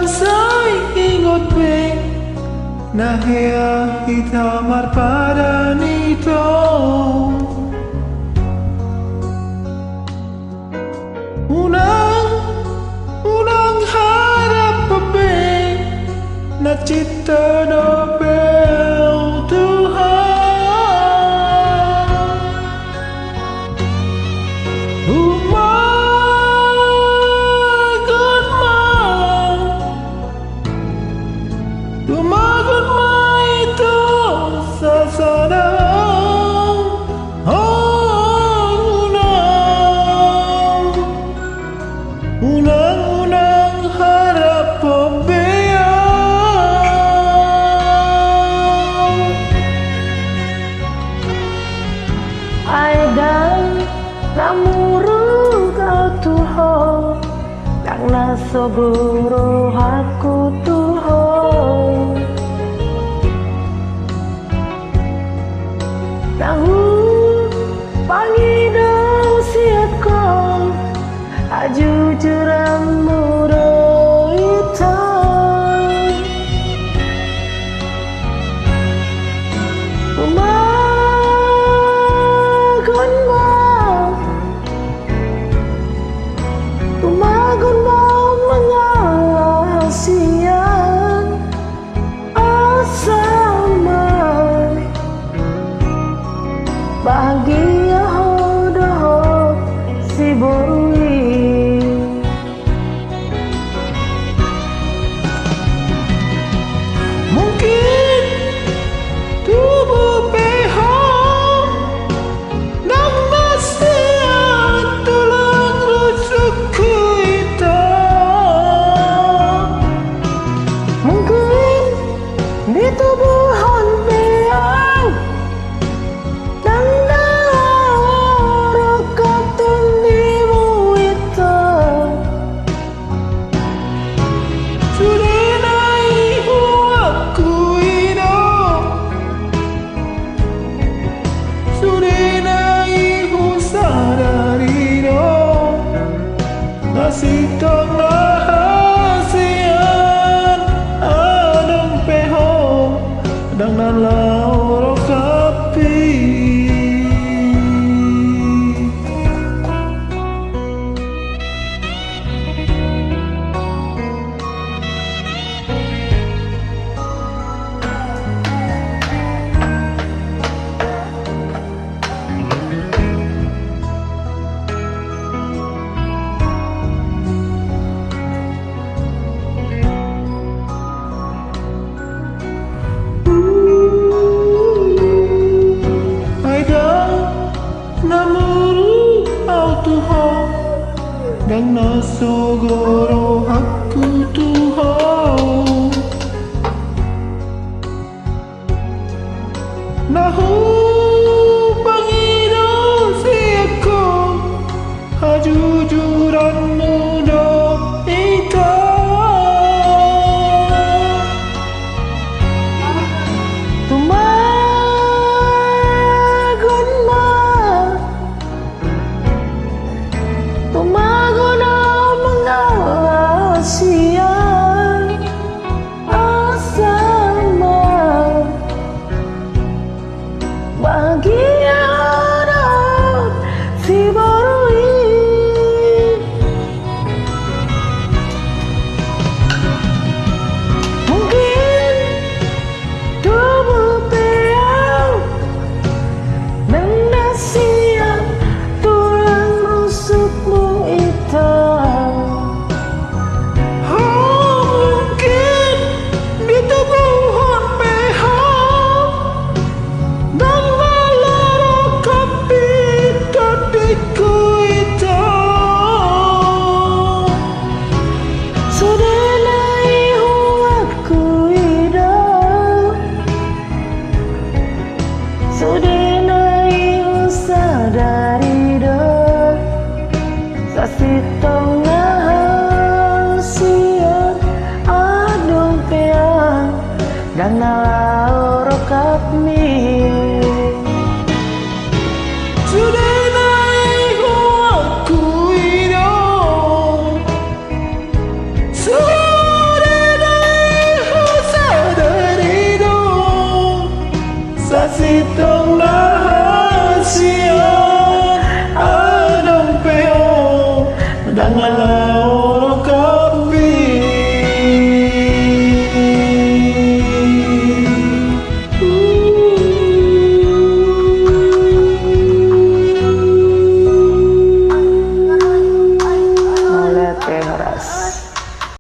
sai ingot be na hea hitamar pada nito unang harap be na cita dobel Tuhan Tumagon ma itu sasadang unang harap pembeang Aidang namuru kau Tuhan Nang nasoboro aku Tuhan Nahu pangidang siat kau Aju jurang muro hitam Tumagon mau mengasihan asamai bahagia hodoh si borui mungkin tubuh pehong nang nasihat tulang rusukku itu mungkin di tubuhan beang dan darokatan ibu itu sudah naik aku hidup sudah naik sadar hidup masih tengah hasian adang pehong dan nalau kapi namuru au Tuhan dan nasogoro hak